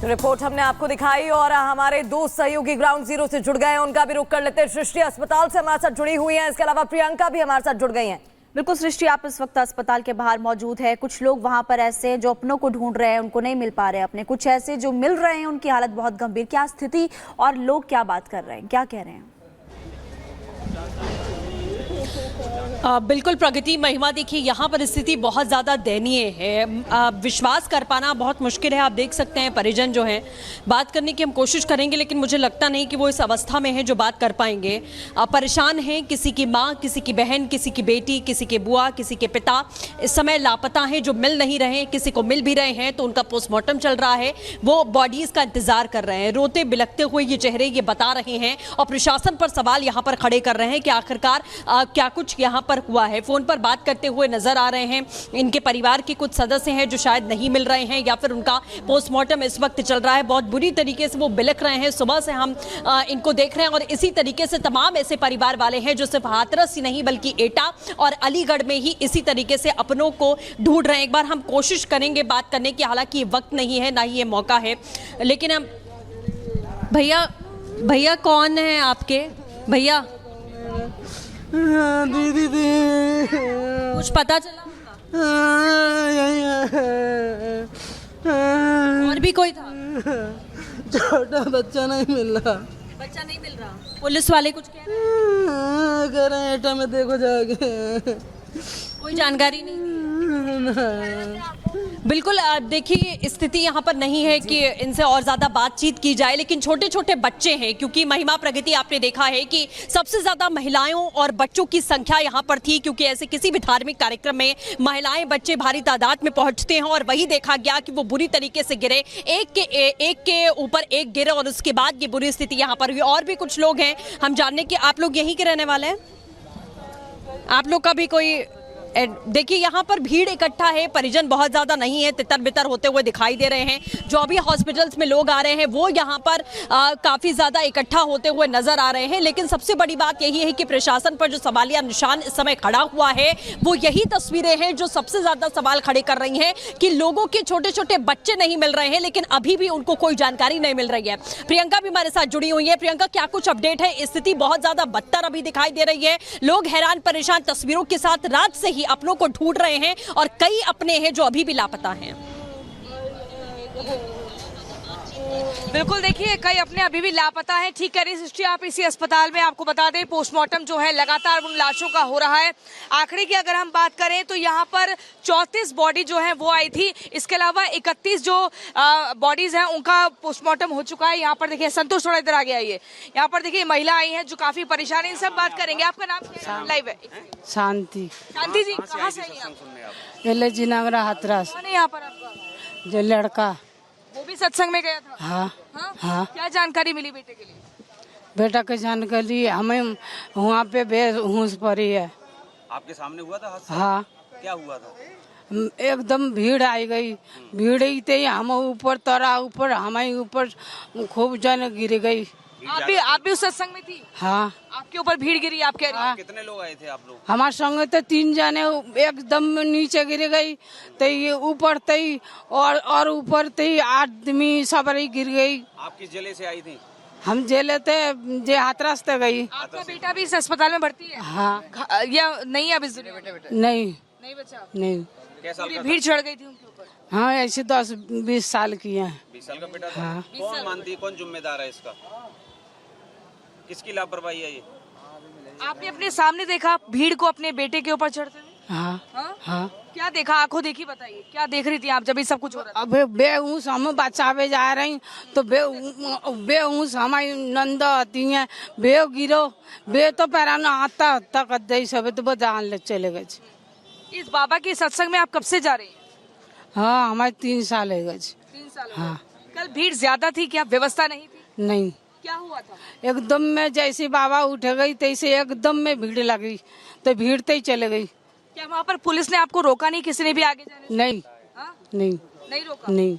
Report हमने आपको दिखाई और हमारे दो सहयोगी ग्राउंड जीरो से जुड़ गए हैं, उनका भी रुख कर लेते हैं। सृष्टि अस्पताल से हमारे साथ जुड़ी हुई हैं, इसके अलावा प्रियंका भी हमारे साथ जुड़ गई हैं। बिल्कुल सृष्टि, आप इस वक्त अस्पताल के बाहर मौजूद है। कुछ लोग वहां पर ऐसे जो अपनों को ढूंढ रहे हैं, उनको नहीं मिल पा रहे अपने, कुछ ऐसे जो मिल रहे हैं, उनकी हालत बहुत गंभीर। क्या स्थिति और लोग क्या बात कर रहे हैं, क्या कह रहे हैं? बिल्कुल प्रगति, महिमा देखिए यहाँ पर स्थिति बहुत ज़्यादा दयनीय है। विश्वास कर पाना बहुत मुश्किल है। आप देख सकते हैं परिजन जो हैं, बात करने की हम कोशिश करेंगे लेकिन मुझे लगता नहीं कि वो इस अवस्था में है जो बात कर पाएंगे। परेशान हैं, किसी की माँ, किसी की बहन, किसी की बेटी, किसी के बुआ, किसी के पिता इस समय लापता हैं, जो मिल नहीं रहे। किसी को मिल भी रहे हैं तो उनका पोस्टमार्टम चल रहा है, वो बॉडीज़ का इंतजार कर रहे हैं। रोते बिलखते हुए ये चेहरे ये बता रहे हैं और प्रशासन पर सवाल यहाँ पर खड़े कर रहे हैं कि आखिरकार क्या कुछ यहाँ पर हुआ है। फोन पर बात करते हुए नजर आ रहे हैं इनके परिवार के कुछ सदस्य हैं जो शायद नहीं मिल रहे हैं या फिर उनका पोस्टमार्टम इस वक्त चल रहा है। बहुत बुरी तरीके से वो बिलख रहे हैं। सुबह से हम इनको देख रहे हैं और इसी तरीके से तमाम ऐसे परिवार वाले हैं जो सिर्फ हाथरस ही नहीं बल्कि एटा और अलीगढ़ में ही इसी तरीके से अपनों को ढूंढ रहे हैं। एक बार हम कोशिश करेंगे बात करने की, हालांकि ये वक्त नहीं है ना ही ये मौका है, लेकिन हम भैया कौन है आपके भैया? दीदी कुछ पता चला? और भी कोई था? छोटा बच्चा नहीं मिल रहा। बच्चा नहीं मिल रहा। पुलिस वाले कुछ कह रहे हैं? एटा में देखो जाके। कोई जानकारी नहीं। बिल्कुल देखिए, स्थिति यहाँ पर नहीं है कि इनसे और ज़्यादा बातचीत की जाए, लेकिन छोटे छोटे बच्चे हैं क्योंकि महिमा प्रगति आपने देखा है कि सबसे ज़्यादा महिलाओं और बच्चों की संख्या यहाँ पर थी, क्योंकि ऐसे किसी भी धार्मिक कार्यक्रम में महिलाएं बच्चे भारी तादाद में पहुँचते हैं और वही देखा गया कि वो बुरी तरीके से गिरे, एक के ऊपर एक गिरे और उसके बाद ये बुरी स्थिति यहाँ पर हुई। और भी कुछ लोग हैं, हम जानने की। आप लोग यहीं के रहने वाले हैं? आप लोग का भी कोई? देखिए यहाँ पर भीड़ इकट्ठा है, परिजन बहुत ज़्यादा नहीं है, तितर बितर होते हुए दिखाई दे रहे हैं। जो अभी हॉस्पिटल्स में लोग आ रहे हैं वो यहाँ पर काफ़ी ज़्यादा इकट्ठा होते हुए नज़र आ रहे हैं। लेकिन सबसे बड़ी बात यही है कि प्रशासन पर जो सवालिया निशान इस समय खड़ा हुआ है वो यही तस्वीरें हैं जो सबसे ज़्यादा सवाल खड़े कर रही हैं कि लोगों के छोटे छोटे बच्चे नहीं मिल रहे हैं, लेकिन अभी भी उनको कोई जानकारी नहीं मिल रही है। प्रियंका भी हमारे साथ जुड़ी हुई है। प्रियंका, क्या कुछ अपडेट है? स्थिति बहुत ज़्यादा बदतर अभी दिखाई दे रही है। लोग हैरान परेशान तस्वीरों के साथ रात से ही अपनों को ढूंढ रहे हैं और कई अपने हैं जो अभी भी लापता हैं। बिल्कुल, देखिए कई अपने अभी भी लापता हैं। ठीक कह रही सृष्टि आप। इसी अस्पताल में आपको बता दें पोस्टमार्टम जो है लगातार उन लाशों का हो रहा है। आंकड़े की अगर हम बात करें तो यहाँ पर 34 बॉडी जो है वो आई थी। इसके अलावा 31 जो बॉडीज हैं उनका पोस्टमार्टम हो चुका है। यहाँ पर देखिए संतोष, थोड़ा इधर आ गया। ये यहाँ पर देखिए महिला आई है जो काफी परेशान है। इन सब बात करेंगे। आपका नाम क्या है? लाइव है। शांति। शांति जी, कहाँ से आई आप? एल जिनागरा हाथरस। कौन है यहाँ पर आपका? जो लड़का वो भी सत्संग में गया था? हाँ हाँ? हाँ। क्या जानकारी मिली बेटे के लिए? बेटा की जानकारी हमें वहाँ पे बेहोश पड़ी है। आपके सामने हुआ था हादसा? हाँ। क्या हुआ था? एकदम भीड़ आई गई। भीड़ ही थे, हम ऊपर तरा ऊपर, हमारे ऊपर खूब जन गिर गई। आप भी उस सत्संग में थी? हाँ। आपके ऊपर भीड़ गिरी, आप कह रही हैं? कितने लोग आए थे आप लोग? हमारे संग तो 3 जने एकदम नीचे गिर गई, तो ये ऊपर तई और ऊपर तई आदमी सब गिर गई। आप किस जिले से आई थी? हम जेले थे, जे हाथरस ते गई। आपका बेटा भी इस अस्पताल में भर्ती है? हाँ। या नहीं? अब इस बेटा नहीं बचा? नहीं। कैसा पूरी भीड़ चढ़ गई थी उनके ऊपर? हाँ, ऐसे 10-20 साल की है। 20 साल का बेटा था? हाँ। कौन मानती है, कौन जिम्मेदार है इसका? किसकी लापरवाही है ये? आपने अपने सामने देखा भीड़ को अपने बेटे के ऊपर चढ़ते हुए? हाँ हाँ? हाँ। क्या देखा? आंखों देखी, बताइए क्या देख रही थी आप जब ये सब कुछ हो रहा था? अब बेहूस हम बचावे जा रही तो बेहूस हमारी नंदा आती है। बे गिरो बे तो पैराना आता तक दे सब तो जान ले चले गए। इस बाबा के सत्संग में आप कब से जा रही हैं? हाँ, हमारे 3 साल है गए। 3 साल? हाँ। कल भीड़ ज्यादा थी क्या? व्यवस्था नहीं थी? नहीं, क्या हुआ था? एकदम में जैसे बाबा उठ गई तैसे एकदम में भीड़ लगी, तो भीड़ ते ही चले गई। क्या वहाँ पर पुलिस ने आपको रोका नहीं? किसी ने भी आगे जाने से? नहीं। हाँ? नहीं नहीं रोका? नहीं।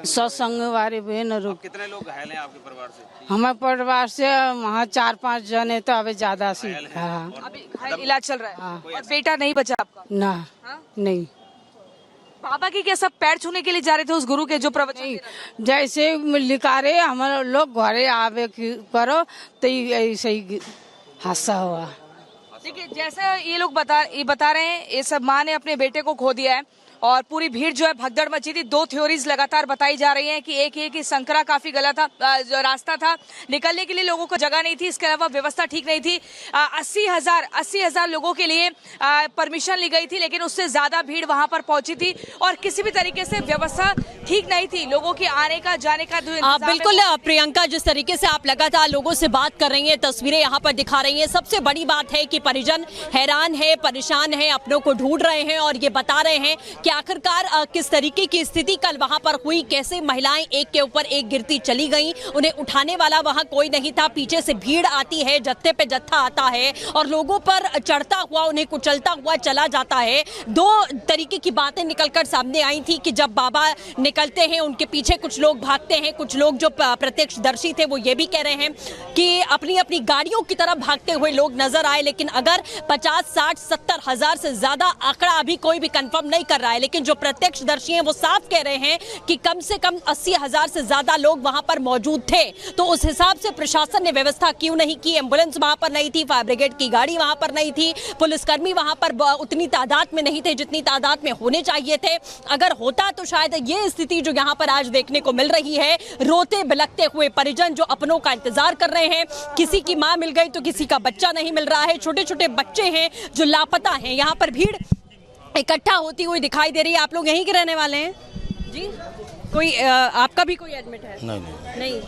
सत्संग वाले भी न रुक। कितने लोग घायल हैं आपके परिवार से? हमारे परिवार से वहाँ 4-5 जने तो अभी ज्यादा सी। हाँ। अभी घायल इलाज चल रहा है? हाँ। और बेटा नहीं बचा आपका? ना। हाँ? नहीं। बाबा की क्या सब पैर छूने के लिए जा रहे थे उस गुरु के जो प्रवचन दे रहे थे? जैसे लिखा रहे हमारे लोग घरे आवे करो तो ऐसे ही हादसा हुआ। देखिए जैसा ये लोग बता रहे हैं, ये सब माँ ने अपने बेटे को खो दिया है और पूरी भीड़ जो है भगदड़ मची थी। 2 थ्योरीज लगातार बताई जा रही हैं कि एक ये कि संकरा काफी गलत था, जो रास्ता था निकलने के लिए लोगों को जगह नहीं थी, इसके अलावा व्यवस्था ठीक नहीं थी। 80,000 लोगों के लिए परमिशन ली गई थी, लेकिन उससे ज्यादा भीड़ वहां पर पहुंची थी और किसी भी तरीके से व्यवस्था ठीक नहीं थी। लोगों के आने का जाने का बिल्कुल प्रियंका, जिस तरीके से आप लगातार लोगों से बात कर रही हैं, तस्वीरें यहाँ पर दिखा रही हैं, सबसे बड़ी बात है कि परिजन हैरान है, परेशान है, अपनों को ढूंढ रहे हैं और ये बता रहे हैं कि आखिरकार किस तरीके की स्थिति कल वहां पर हुई, कैसे महिलाएं एक के ऊपर एक गिरती चली गईं, उन्हें उठाने वाला वहां कोई नहीं था, पीछे से भीड़ आती है, जत्थे पे जत्था आता है और लोगों पर चढ़ता हुआ उन्हें कुचलता हुआ चला जाता है। 2 तरीके की बातें निकलकर सामने आई थी कि जब बाबा निकलते हैं उनके पीछे कुछ लोग भागते हैं, कुछ लोग जो प्रत्यक्षदर्शी थे वो ये भी कह रहे हैं कि अपनी अपनी गाड़ियों की तरफ भागते हुए लोग नजर आए। लेकिन अगर 50, 60, 70 हजार से ज्यादा आंकड़ा अभी कोई भी कंफर्म नहीं कर रहा है, लेकिन जो प्रत्यक्षदर्शी हैं वो साफ कह रहे हैं कि कम से कम 80,000 से ज्यादा लोग वहां पर मौजूद थे। तो उस हिसाब से प्रशासन ने व्यवस्था क्यों नहीं की? एम्बुलेंस वहां पर नहीं थी, फायर ब्रिगेड की गाड़ी वहां पर नहीं थी, पुलिसकर्मी वहां पर उतनी तादाद में नहीं थे जितनी तादाद में होने चाहिए थे। अगर होता तो शायद ये स्थिति जो यहाँ पर आज देखने को मिल रही है, रोते बिलखते हुए परिजन जो अपनों का इंतजार कर रहे हैं, किसी की मां मिल गई तो किसी का बच्चा नहीं मिल रहा है, छोटे छोटे बच्चे हैं जो लापता हैं। यहाँ पर भीड़ इकट्ठा होती हुई दिखाई दे रही है। आप लोग यहीं के रहने वाले हैं जी? कोई आपका भी कोई एडमिट है? नहीं।